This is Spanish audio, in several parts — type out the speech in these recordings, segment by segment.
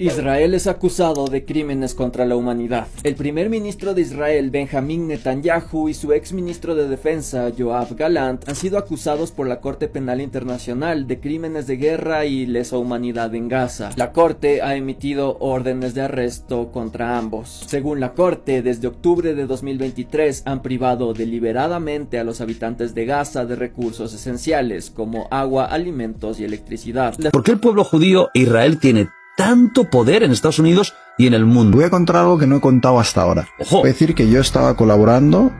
Israel es acusado de crímenes contra la humanidad. El primer ministro de Israel, Benjamín Netanyahu, y su ex ministro de Defensa, Yoav Gallant, han sido acusados por la Corte Penal Internacional de crímenes de guerra y lesa humanidad en Gaza. La Corte ha emitido órdenes de arresto contra ambos. Según la Corte, desde octubre de 2023 han privado deliberadamente a los habitantes de Gaza de recursos esenciales como agua, alimentos y electricidad. ¿Por qué el pueblo judío e Israel tiene tanto poder en Estados Unidos y en el mundo? Voy a contar algo que no he contado hasta ahora. Ojo. Voy a decir que yo estaba colaborando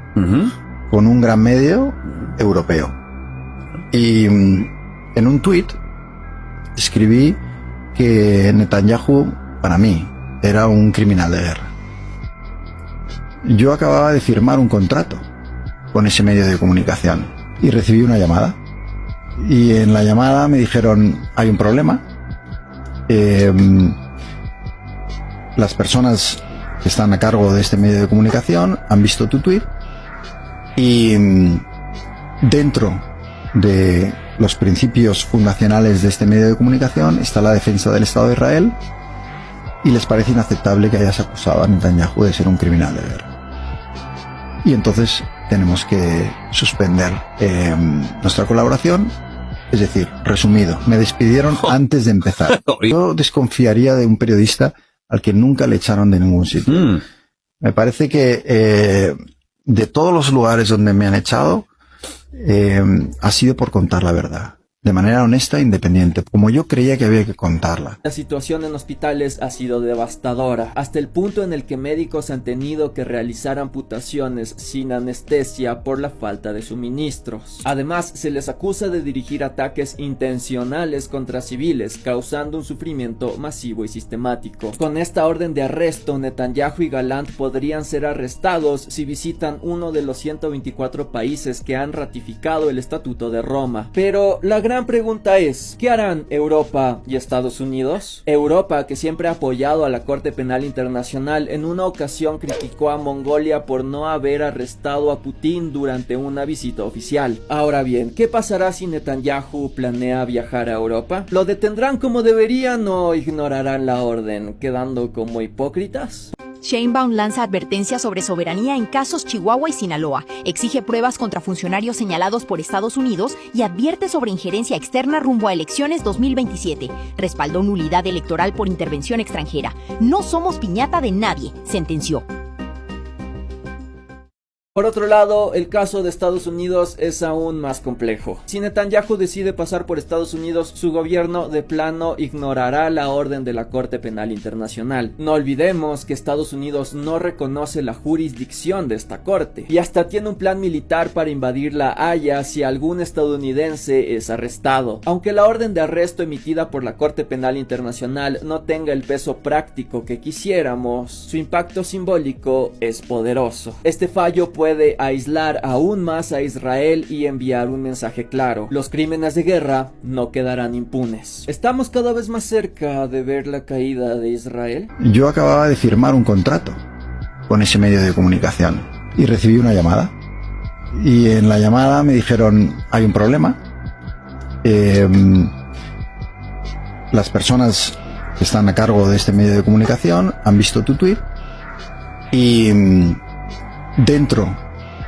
con un gran medio europeo. Y en un tuit escribí que Netanyahu, para mí, era un criminal de guerra. Yo acababa de firmar un contrato con ese medio de comunicación y recibí una llamada. Y en la llamada me dijeron, hay un problema. Las personas que están a cargo de este medio de comunicación han visto tu tweet y dentro de los principios fundacionales de este medio de comunicación está la defensa del Estado de Israel y les parece inaceptable que hayas acusado a Netanyahu de ser un criminal de guerra. Y entonces tenemos que suspender nuestra colaboración. Es decir, resumido, me despidieron antes de empezar. Yo desconfiaría de un periodista al que nunca le echaron de ningún sitio. Me parece que de todos los lugares donde me han echado, ha sido por contar la verdad. De manera honesta e independiente, como yo creía que había que contarla. La situación en hospitales ha sido devastadora, hasta el punto en el que médicos han tenido que realizar amputaciones sin anestesia por la falta de suministros. Además, se les acusa de dirigir ataques intencionales contra civiles, causando un sufrimiento masivo y sistemático. Con esta orden de arresto, Netanyahu y Gallant podrían ser arrestados si visitan uno de los 124 países que han ratificado el Estatuto de Roma. Pero la gran pregunta es, ¿qué harán Europa y Estados Unidos? Europa, que siempre ha apoyado a la Corte Penal Internacional, en una ocasión criticó a Mongolia por no haber arrestado a Putin durante una visita oficial. Ahora bien, ¿qué pasará si Netanyahu planea viajar a Europa? ¿Lo detendrán como deberían o ignorarán la orden, quedando como hipócritas? Sheinbaum lanza advertencias sobre soberanía en casos Chihuahua y Sinaloa, exige pruebas contra funcionarios señalados por Estados Unidos y advierte sobre injerencia externa rumbo a elecciones 2027. Respaldó nulidad electoral por intervención extranjera. No somos piñata de nadie, sentenció. Por otro lado, el caso de Estados Unidos es aún más complejo. Si Netanyahu decide pasar por Estados Unidos, su gobierno de plano ignorará la orden de la Corte Penal Internacional. No olvidemos que Estados Unidos no reconoce la jurisdicción de esta corte y hasta tiene un plan militar para invadir La Haya si algún estadounidense es arrestado. Aunque la orden de arresto emitida por la Corte Penal Internacional no tenga el peso práctico que quisiéramos, su impacto simbólico es poderoso. Este fallo puede aislar aún más a Israel y enviar un mensaje claro: los crímenes de guerra no quedarán impunes. ¿Estamos cada vez más cerca de ver la caída de Israel? Yo acababa de firmar un contrato con ese medio de comunicación y recibí una llamada. Y en la llamada me dijeron, hay un problema. Las personas que están a cargo de este medio de comunicación han visto tu tweet y dentro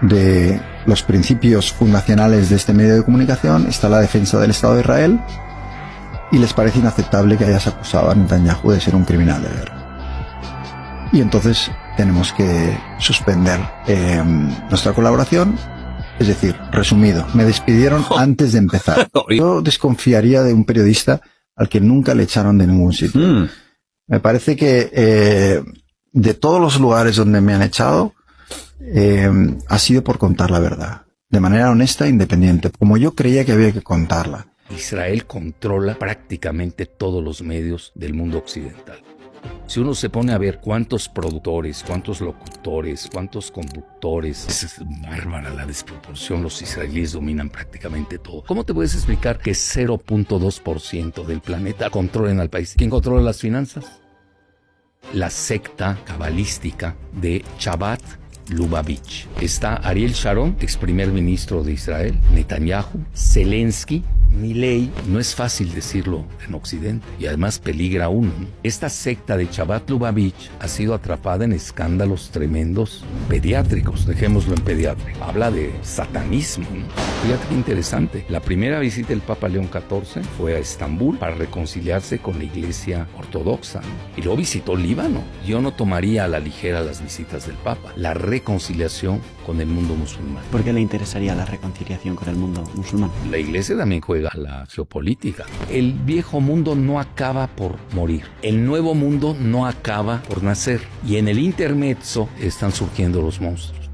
de los principios fundacionales de este medio de comunicación está la defensa del Estado de Israel y les parece inaceptable que hayas acusado a Netanyahu de ser un criminal de guerra. Y entonces tenemos que suspender nuestra colaboración. Es decir, resumido, me despidieron antes de empezar. Yo desconfiaría de un periodista al que nunca le echaron de ningún sitio. Me parece que de todos los lugares donde me han echado, ha sido por contar la verdad, de manera honesta e independiente, como yo creía que había que contarla. Israel controla prácticamente todos los medios del mundo occidental. Si uno se pone a ver cuántos productores, cuántos locutores, cuántos conductores, es bárbara la desproporción, los israelíes dominan prácticamente todo. ¿Cómo te puedes explicar que 0.2% del planeta controlen al país? ¿Quién controla las finanzas? La secta cabalística de Shabbat, Lubavitch. Está Ariel Sharon, ex primer ministro de Israel, Netanyahu, Zelensky, Milei. No es fácil decirlo en Occidente y además peligra uno, ¿no? Esta secta de Chabad Lubavitch ha sido atrapada en escándalos tremendos pediátricos, dejémoslo en pediátrico. Habla de satanismo, ¿no? Fíjate qué interesante. La primera visita del Papa León XIV fue a Estambul para reconciliarse con la iglesia ortodoxa, ¿no? Y luego visitó Líbano. Yo no tomaría a la ligera las visitas del Papa. La reconciliación con el mundo musulmán. ¿Por qué le interesaría la reconciliación con el mundo musulmán? La iglesia también juega a la geopolítica. El viejo mundo no acaba por morir. El nuevo mundo no acaba por nacer. Y en el intermezzo están surgiendo los monstruos.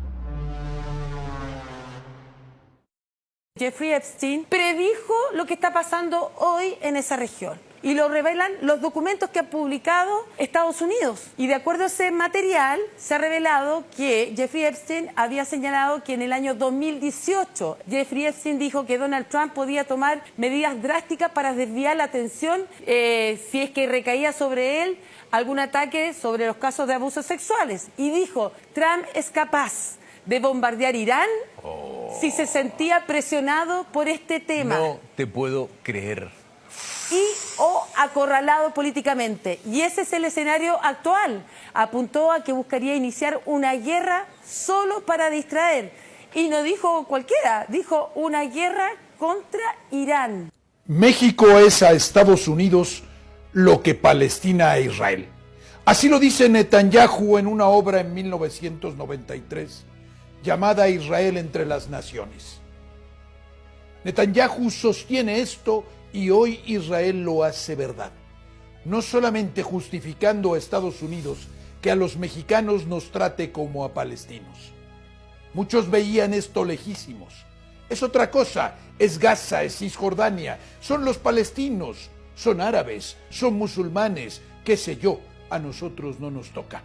Jeffrey Epstein predijo lo que está pasando hoy en esa región. Y lo revelan los documentos que ha publicado Estados Unidos. Y de acuerdo a ese material, se ha revelado que Jeffrey Epstein había señalado que en el año 2018, Jeffrey Epstein dijo que Donald Trump podía tomar medidas drásticas para desviar la atención si es que recaía sobre él algún ataque sobre los casos de abusos sexuales. Y dijo, Trump es capaz de bombardear Irán si se sentía presionado por este tema. No te puedo creer. O acorralado políticamente. Y ese es el escenario actual. Apuntó a que buscaría iniciar una guerra solo para distraer. Y no dijo cualquiera, dijo una guerra contra Irán. México es a Estados Unidos lo que Palestina a Israel. Así lo dice Netanyahu en una obra en 1993 llamada Israel entre las naciones. Netanyahu sostiene esto y hoy Israel lo hace verdad, no solamente justificando a Estados Unidos que a los mexicanos nos trate como a palestinos. Muchos veían esto lejísimos. Es otra cosa, es Gaza, es Cisjordania, son los palestinos, son árabes, son musulmanes, qué sé yo, a nosotros no nos toca.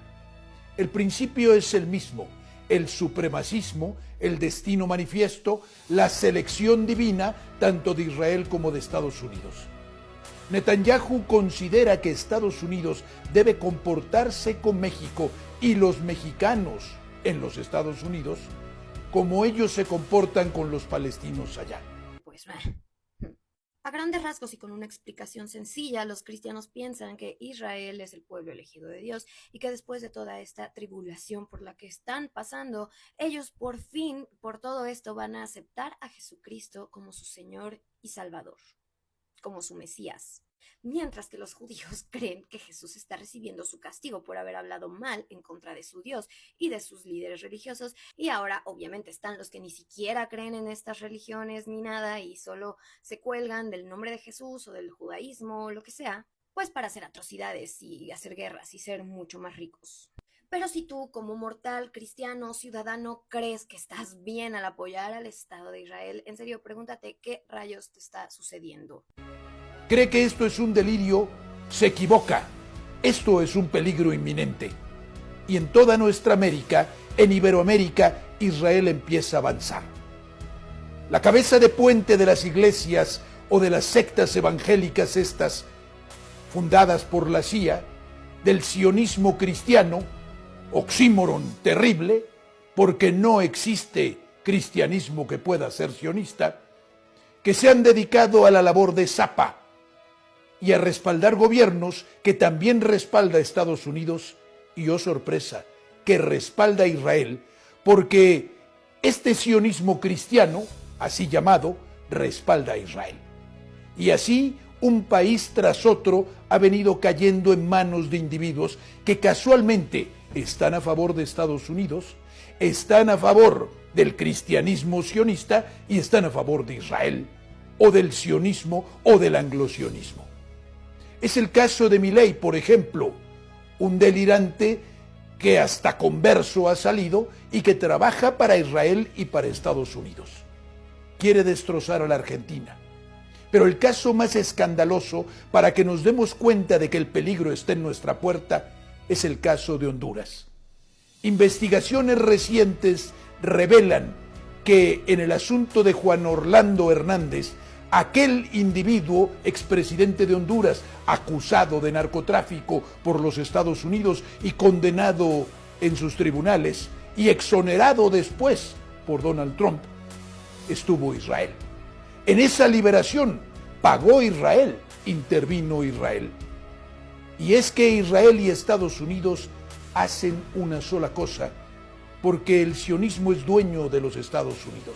El principio es el mismo, el supremacismo, el destino manifiesto, la selección divina, tanto de Israel como de Estados Unidos. Netanyahu considera que Estados Unidos debe comportarse con México y los mexicanos en los Estados Unidos como ellos se comportan con los palestinos allá. Pues a grandes rasgos y con una explicación sencilla, los cristianos piensan que Israel es el pueblo elegido de Dios y que después de toda esta tribulación por la que están pasando, ellos por fin, por todo esto, van a aceptar a Jesucristo como su Señor y Salvador, como su Mesías. Mientras que los judíos creen que Jesús está recibiendo su castigo por haber hablado mal en contra de su Dios y de sus líderes religiosos, y ahora obviamente están los que ni siquiera creen en estas religiones ni nada y solo se cuelgan del nombre de Jesús o del judaísmo o lo que sea, pues para hacer atrocidades y hacer guerras y ser mucho más ricos. Pero si tú, como mortal, cristiano, ciudadano, crees que estás bien al apoyar al Estado de Israel, en serio, pregúntate qué rayos te está sucediendo. Cree que esto es un delirio, se equivoca. Esto es un peligro inminente. Y en toda nuestra América, en Iberoamérica, Israel empieza a avanzar. La cabeza de puente de las iglesias o de las sectas evangélicas estas, fundadas por la CIA, del sionismo cristiano, oxímoron terrible, porque no existe cristianismo que pueda ser sionista, que se han dedicado a la labor de zapa y a respaldar gobiernos que también respalda a Estados Unidos y, oh sorpresa, que respalda a Israel, porque este sionismo cristiano, así llamado, respalda a Israel. Y así, un país tras otro ha venido cayendo en manos de individuos que casualmente están a favor de Estados Unidos, están a favor del cristianismo sionista y están a favor de Israel, o del sionismo o del anglosionismo. Es el caso de Milei, por ejemplo, un delirante que hasta converso ha salido y que trabaja para Israel y para Estados Unidos. Quiere destrozar a la Argentina. Pero el caso más escandaloso, para que nos demos cuenta de que el peligro está en nuestra puerta, es el caso de Honduras. Investigaciones recientes revelan que en el asunto de Juan Orlando Hernández, aquel individuo, expresidente de Honduras, acusado de narcotráfico por los Estados Unidos y condenado en sus tribunales, y exonerado después por Donald Trump, estuvo Israel. En esa liberación pagó Israel, intervino Israel. Y es que Israel y Estados Unidos hacen una sola cosa, porque el sionismo es dueño de los Estados Unidos,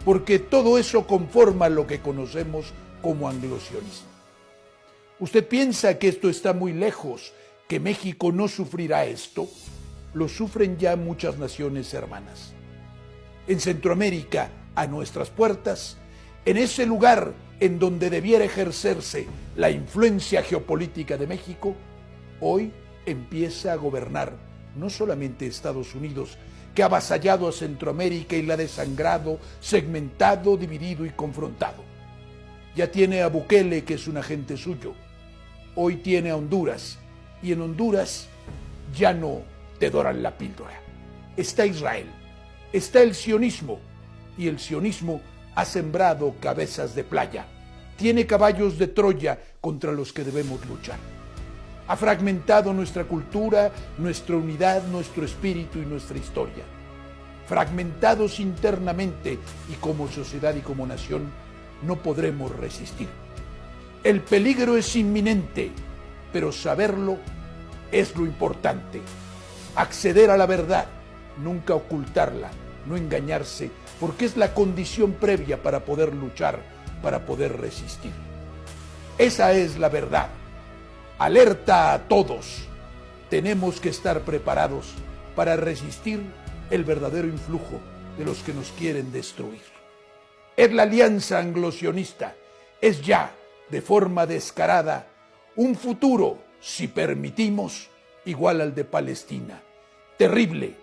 porque todo eso conforma lo que conocemos como anglosionismo. ¿Usted piensa que esto está muy lejos, que México no sufrirá esto? Lo sufren ya muchas naciones hermanas. En Centroamérica, a nuestras puertas, en ese lugar en donde debiera ejercerse la influencia geopolítica de México, hoy empieza a gobernar no solamente Estados Unidos, que ha avasallado a Centroamérica y la ha desangrado, segmentado, dividido y confrontado. Ya tiene a Bukele, que es un agente suyo. Hoy tiene a Honduras, y en Honduras ya no te doran la píldora. Está Israel, está el sionismo, y el sionismo ha sembrado cabezas de playa. Tiene caballos de Troya contra los que debemos luchar. Ha fragmentado nuestra cultura, nuestra unidad, nuestro espíritu y nuestra historia. Fragmentados internamente y como sociedad y como nación, no podremos resistir. El peligro es inminente, pero saberlo es lo importante. Acceder a la verdad, nunca ocultarla, no engañarse, porque es la condición previa para poder luchar, para poder resistir. Esa es la verdad. Alerta a todos. Tenemos que estar preparados para resistir el verdadero influjo de los que nos quieren destruir. Es la alianza anglo-sionista, es ya, de forma descarada, un futuro, si permitimos, igual al de Palestina. Terrible,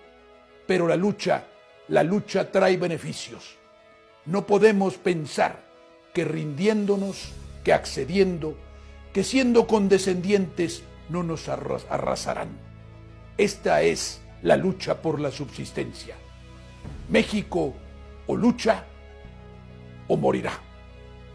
pero la lucha trae beneficios. No podemos pensar que rindiéndonos, que accediendo, que siendo condescendientes no nos arrasarán. Esta es la lucha por la subsistencia. México o lucha o morirá.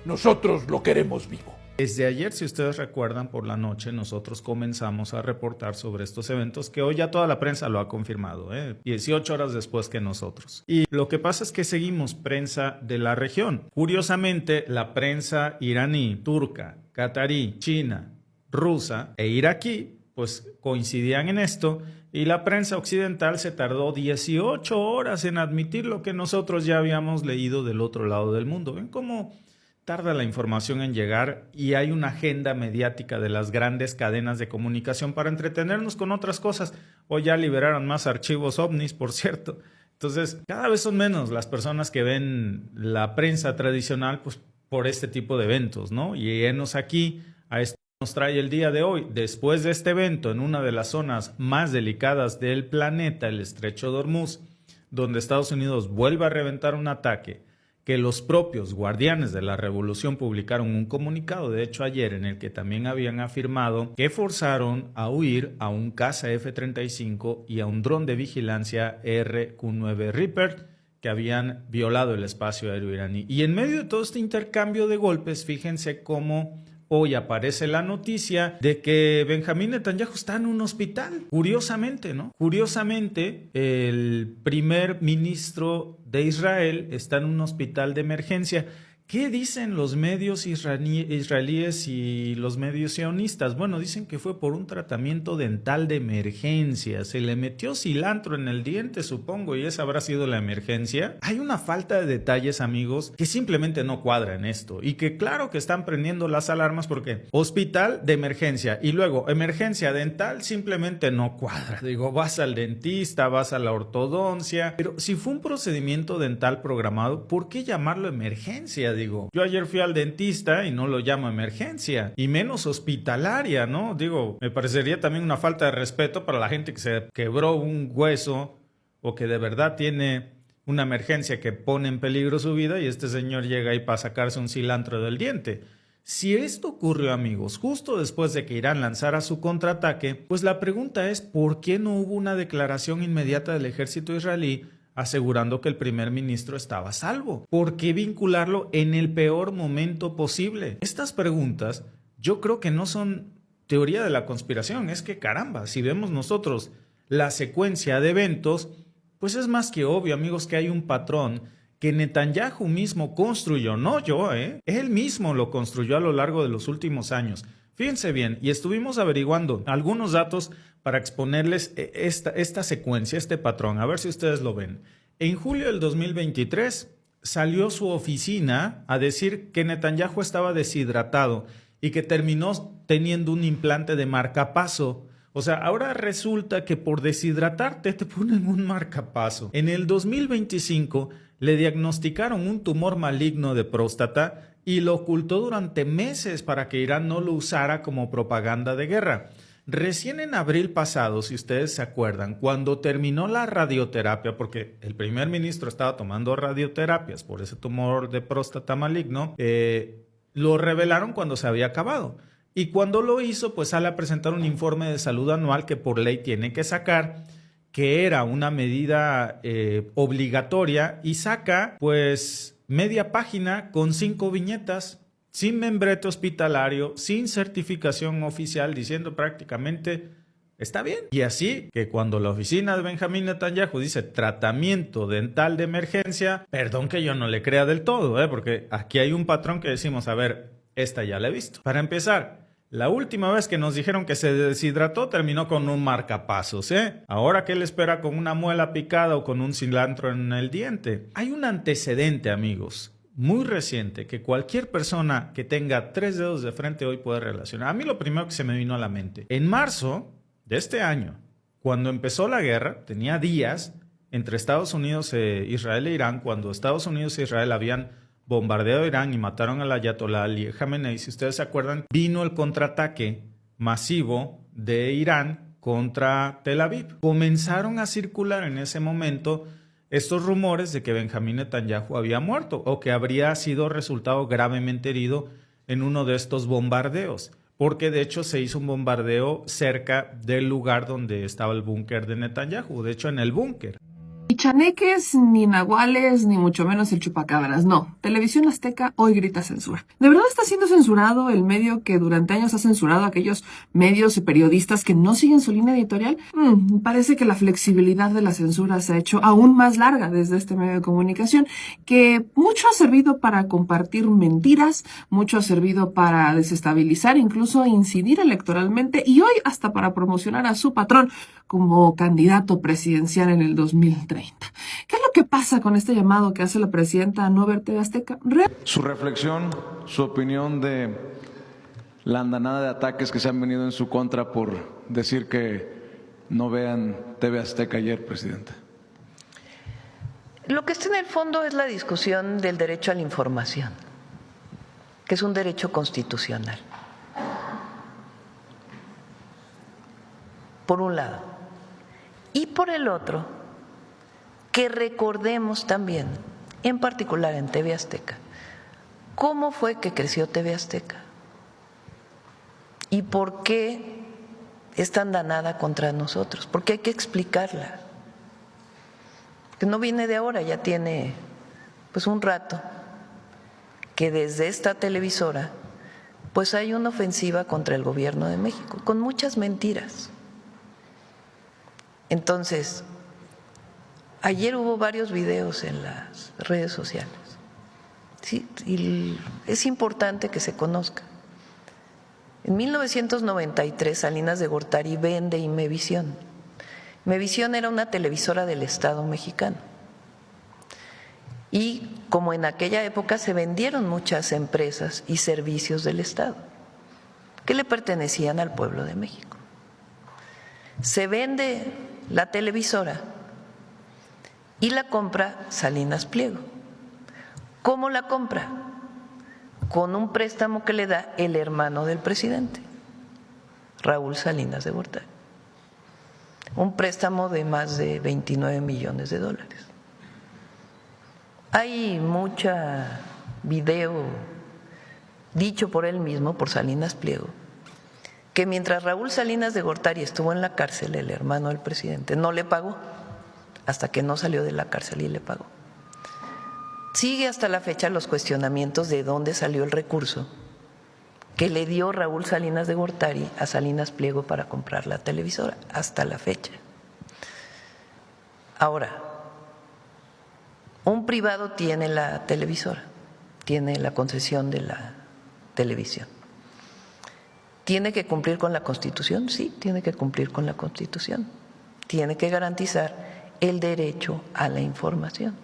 Nosotros lo queremos vivo. Desde ayer, si ustedes recuerdan, por la noche nosotros comenzamos a reportar sobre estos eventos que hoy ya toda la prensa lo ha confirmado, 18 horas después que nosotros. Y lo que pasa es que seguimos prensa de la región. Curiosamente, la prensa iraní, turca, catarí, china, rusa e iraquí, pues coincidían en esto, y la prensa occidental se tardó 18 horas en admitir lo que nosotros ya habíamos leído del otro lado del mundo. ¿Ven cómo tarda la información en llegar? Y hay una agenda mediática de las grandes cadenas de comunicación para entretenernos con otras cosas. Hoy ya liberaron más archivos ovnis, por cierto. Entonces, cada vez son menos las personas que ven la prensa tradicional, pues, por este tipo de eventos, ¿no? Y enos aquí, a esto nos trae el día de hoy. Después de este evento, en una de las zonas más delicadas del planeta, el Estrecho de Hormuz, donde Estados Unidos vuelve a reventar un ataque, que los propios guardianes de la revolución publicaron un comunicado, de hecho ayer, en el que también habían afirmado que forzaron a huir a un caza F-35 y a un dron de vigilancia RQ-9 Reaper, que habían violado el espacio aéreo iraní. Y en medio de todo este intercambio de golpes, fíjense cómo hoy aparece la noticia de que Benjamín Netanyahu está en un hospital. Curiosamente, ¿no? Curiosamente, el primer ministro de Israel está en un hospital de emergencia. ¿Qué dicen los medios israelíes y los medios sionistas? Bueno, dicen que fue por un tratamiento dental de emergencia. Se le metió cilantro en el diente, supongo, y esa habrá sido la emergencia. Hay una falta de detalles, amigos, que simplemente no cuadra en esto. Y que claro que están prendiendo las alarmas porque hospital de emergencia y luego emergencia dental simplemente no cuadra. Digo, vas al dentista, vas a la ortodoncia, pero si fue un procedimiento dental programado, ¿por qué llamarlo emergencia? Digo, yo ayer fui al dentista y no lo llamo emergencia, y menos hospitalaria, ¿no? Digo, me parecería también una falta de respeto para la gente que se quebró un hueso o que de verdad tiene una emergencia que pone en peligro su vida y este señor llega ahí para sacarse un cilantro del diente. Si esto ocurrió, amigos, justo después de que Irán lanzara su contraataque, pues la pregunta es ¿por qué no hubo una declaración inmediata del ejército israelí asegurando que el primer ministro estaba a salvo? ¿Por qué vincularlo en el peor momento posible? Estas preguntas yo creo que no son teoría de la conspiración, es que caramba, si vemos nosotros la secuencia de eventos, Pues es más que obvio, amigos, que hay un patrón que Netanyahu mismo construyó, no yo, él mismo lo construyó a lo largo de los últimos años. Fíjense bien, y estuvimos averiguando algunos datos para exponerles esta secuencia, este patrón, a ver si ustedes lo ven. En julio del 2023 salió su oficina a decir que Netanyahu estaba deshidratado y que terminó teniendo un implante de marcapaso. O sea, ahora resulta que por deshidratarte te ponen un marcapaso. En el 2025 le diagnosticaron un tumor maligno de próstata y lo ocultó durante meses para que Irán no lo usara como propaganda de guerra. Recién en abril pasado, si ustedes se acuerdan, cuando terminó la radioterapia, porque el primer ministro estaba tomando radioterapias por ese tumor de próstata maligno, lo revelaron cuando se había acabado. Y cuando lo hizo, pues sale a presentar un informe de salud anual que por ley tiene que sacar, que era una medida obligatoria, y saca pues media página con 5 viñetas, sin membrete hospitalario, sin certificación oficial, diciendo prácticamente está bien. Y así que cuando la oficina de Benjamín Netanyahu dice tratamiento dental de emergencia, perdón que yo no le crea del todo, porque aquí hay un patrón que decimos, a ver, esta ya la he visto. Para empezar, la última vez que nos dijeron que se deshidrató terminó con un marcapasos, Ahora, ¿qué le espera con una muela picada o con un cilantro en el diente? Hay un antecedente, amigos, muy reciente, que cualquier persona que tenga 3 dedos de frente hoy puede relacionar. A mí lo primero que se me vino a la mente, en marzo de este año, cuando empezó la guerra, tenía días entre Estados Unidos, Israel e Irán, cuando Estados Unidos e Israel habían bombardeado Irán y mataron al Ayatollah Ali Khamenei. Si ustedes se acuerdan, vino el contraataque masivo de Irán contra Tel Aviv. Comenzaron a circular en ese momento estos rumores de que Benjamín Netanyahu había muerto o que habría sido resultado gravemente herido en uno de estos bombardeos, porque de hecho se hizo un bombardeo cerca del lugar donde estaba el búnker de Netanyahu, de hecho en el búnker. Ni chaneques, ni nahuales, ni mucho menos el chupacabras, no. Televisión Azteca hoy grita censura. ¿De verdad está siendo censurado el medio que durante años ha censurado a aquellos medios y periodistas que no siguen su línea editorial? Parece que la flexibilidad de la censura se ha hecho aún más larga desde este medio de comunicación, que mucho ha servido para compartir mentiras, mucho ha servido para desestabilizar, incluso incidir electoralmente, y hoy hasta para promocionar a su patrón como candidato presidencial en el 2030. ¿Qué es lo que pasa con este llamado que hace la presidenta a no ver TV Azteca? Su reflexión, su opinión de la andanada de ataques que se han venido en su contra por decir que no vean TV Azteca ayer, presidenta. Lo que está en el fondo es la discusión del derecho a la información, que es un derecho constitucional. Por un lado. Y por el otro, que recordemos también, en particular en TV Azteca, cómo fue que creció TV Azteca y por qué es tan danada contra nosotros, porque hay que explicarla. Que no viene de ahora, ya tiene pues un rato que desde esta televisora pues hay una ofensiva contra el gobierno de México, con muchas mentiras. Entonces, ayer hubo varios videos en las redes sociales, ¿sí? Y es importante que se conozca. En 1993, Salinas de Gortari vende Imevisión. Imevisión era una televisora del Estado mexicano. Y como en aquella época se vendieron muchas empresas y servicios del Estado que le pertenecían al pueblo de México. Se vende la televisora y la compra Salinas Pliego. ¿Cómo la compra? Con un préstamo que le da el hermano del presidente, Raúl Salinas de Gortari. Un préstamo de más de 29 millones de dólares. Hay mucha video dicho por él mismo, por Salinas Pliego, que mientras Raúl Salinas de Gortari estuvo en la cárcel, el hermano del presidente no le pagó hasta que no salió de la cárcel y le pagó. Sigue hasta la fecha los cuestionamientos de dónde salió el recurso que le dio Raúl Salinas de Gortari a Salinas Pliego para comprar la televisora, hasta la fecha. Ahora, un privado tiene la televisora, tiene la concesión de la televisión. ¿Tiene que cumplir con la Constitución? Sí, tiene que cumplir con la Constitución. Tiene que garantizar el derecho a la información.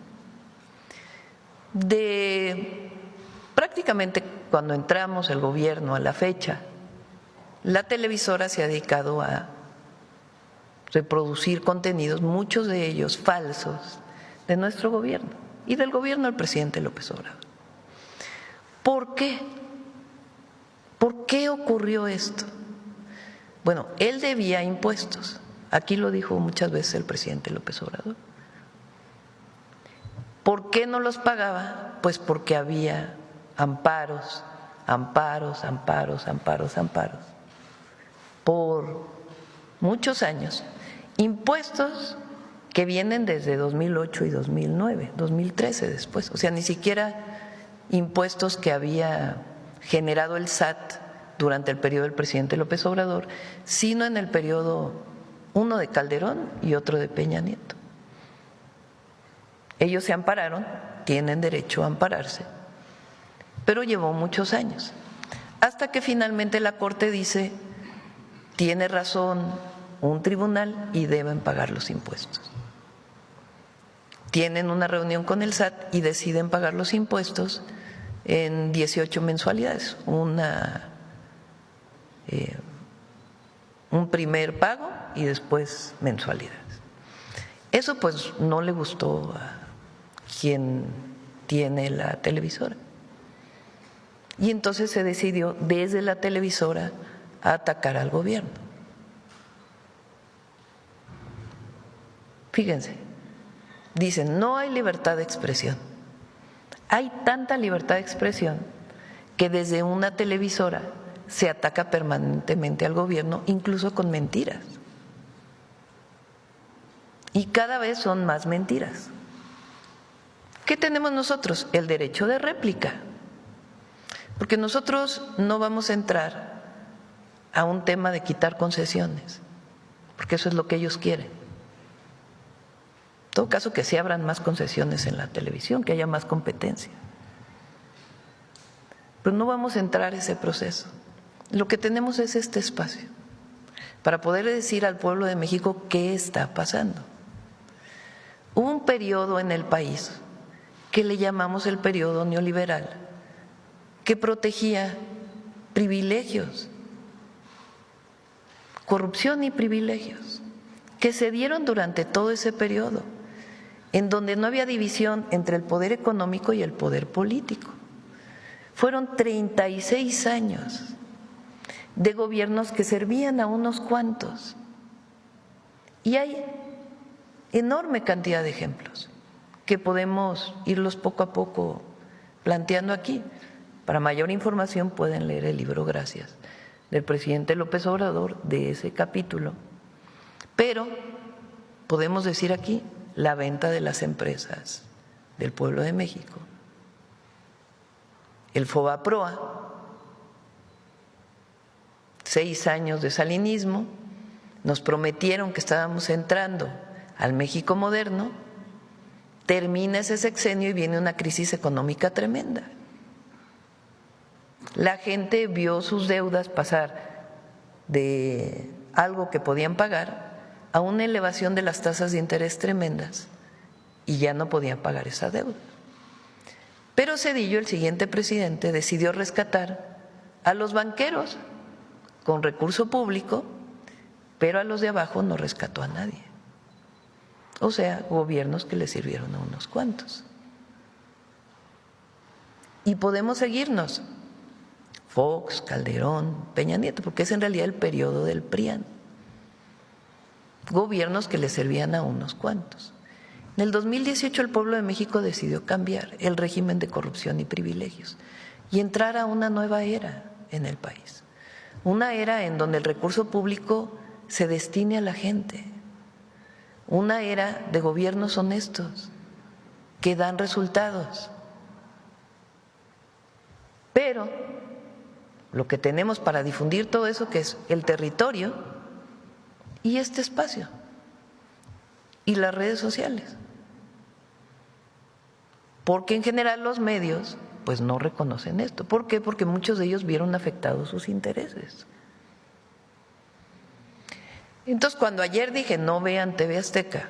Prácticamente cuando entramos el gobierno a la fecha, la televisora se ha dedicado a reproducir contenidos, muchos de ellos falsos, de nuestro gobierno y del gobierno del presidente López Obrador. ¿Por qué? ¿Por qué ocurrió esto? Bueno, él debía impuestos. Aquí lo dijo muchas veces el presidente López Obrador. ¿Por qué no los pagaba? Pues porque había amparos, por muchos años. Impuestos que vienen desde 2008 y 2009, 2013 después. O sea, ni siquiera impuestos que había generado el SAT durante el periodo del presidente López Obrador, sino en el periodo, uno de Calderón y otro de Peña Nieto. Ellos se ampararon, tienen derecho a ampararse, pero llevó muchos años, hasta que finalmente la Corte dice, tiene razón un tribunal y deben pagar los impuestos. Tienen una reunión con el SAT y deciden pagar los impuestos en 18 mensualidades, un primer pago y después mensualidades. Eso pues no le gustó a quien tiene la televisora. Y entonces se decidió desde la televisora a atacar al gobierno. Fíjense, dicen, no hay libertad de expresión. Hay tanta libertad de expresión que desde una televisora se ataca permanentemente al gobierno, incluso con mentiras. Y cada vez son más mentiras. ¿Qué tenemos nosotros? El derecho de réplica. Porque nosotros no vamos a entrar a un tema de quitar concesiones, porque eso es lo que ellos quieren. En todo caso, que se abran más concesiones en la televisión, que haya más competencia. Pero no vamos a entrar a ese proceso. Lo que tenemos es este espacio para poder decir al pueblo de México qué está pasando. Hubo un periodo en el país que le llamamos el periodo neoliberal, que protegía privilegios, corrupción y privilegios, que se dieron durante todo ese periodo, en donde no había división entre el poder económico y el poder político. Fueron 36 años de gobiernos que servían a unos cuantos. Y hay enorme cantidad de ejemplos que podemos irlos poco a poco planteando aquí. Para mayor información pueden leer el libro Gracias del presidente López Obrador, de ese capítulo. Pero podemos decir aquí la venta de las empresas del pueblo de México, el Fobaproa, 6 años de salinismo, nos prometieron que estábamos entrando al México moderno, termina ese sexenio y viene una crisis económica tremenda. La gente vio sus deudas pasar de algo que podían pagar a una elevación de las tasas de interés tremendas y ya no podían pagar esa deuda. Pero Zedillo, el siguiente presidente, decidió rescatar a los banqueros con recurso público, pero a los de abajo no rescató a nadie. O sea, gobiernos que le sirvieron a unos cuantos. Y podemos seguirnos. Fox, Calderón, Peña Nieto, porque es en realidad el periodo del PRIAN. Gobiernos que le servían a unos cuantos. En el 2018 el pueblo de México decidió cambiar el régimen de corrupción y privilegios y entrar a una nueva era en el país. Una era en donde el recurso público se destine a la gente. Una era de gobiernos honestos que dan resultados. Pero lo que tenemos para difundir todo eso, que es el territorio y este espacio. y las redes sociales. Porque en general los medios pues no reconocen esto. ¿Por qué? Porque muchos de ellos vieron afectados sus intereses. Entonces, cuando ayer dije no vean TV Azteca,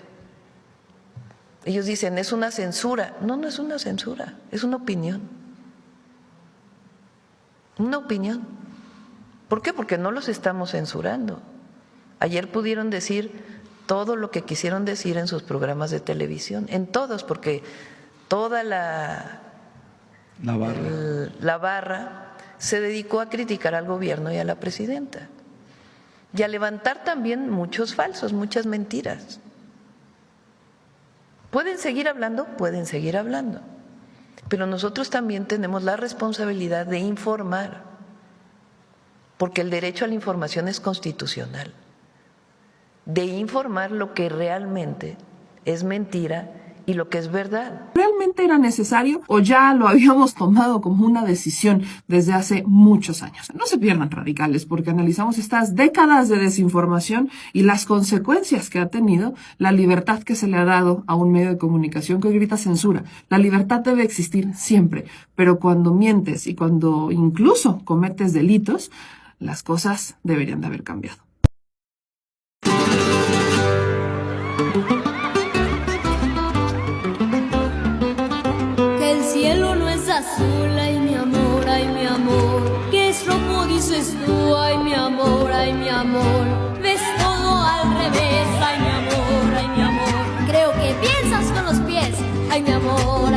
ellos dicen es una censura. No, no es una censura, es una opinión. Una opinión. ¿Por qué? Porque no los estamos censurando. Ayer pudieron decir todo lo que quisieron decir en sus programas de televisión, en todos, porque toda la barra se dedicó a criticar al gobierno y a la presidenta y a levantar también muchos falsos, muchas mentiras. ¿Pueden seguir hablando? Pueden seguir hablando, pero nosotros también tenemos la responsabilidad de informar, porque el derecho a la información es constitucional, de informar lo que realmente es mentira y lo que es verdad. ¿Realmente era necesario o ya lo habíamos tomado como una decisión desde hace muchos años? No se pierdan, radicales, porque analizamos estas décadas de desinformación y las consecuencias que ha tenido la libertad que se le ha dado a un medio de comunicación que hoy grita censura. La libertad debe existir siempre, pero cuando mientes y cuando incluso cometes delitos, las cosas deberían de haber cambiado. Que el cielo no es azul, ay mi amor, que es rojo dices tú, ay mi amor, ves todo al revés, ay mi amor, creo que piensas con los pies, ay mi amor,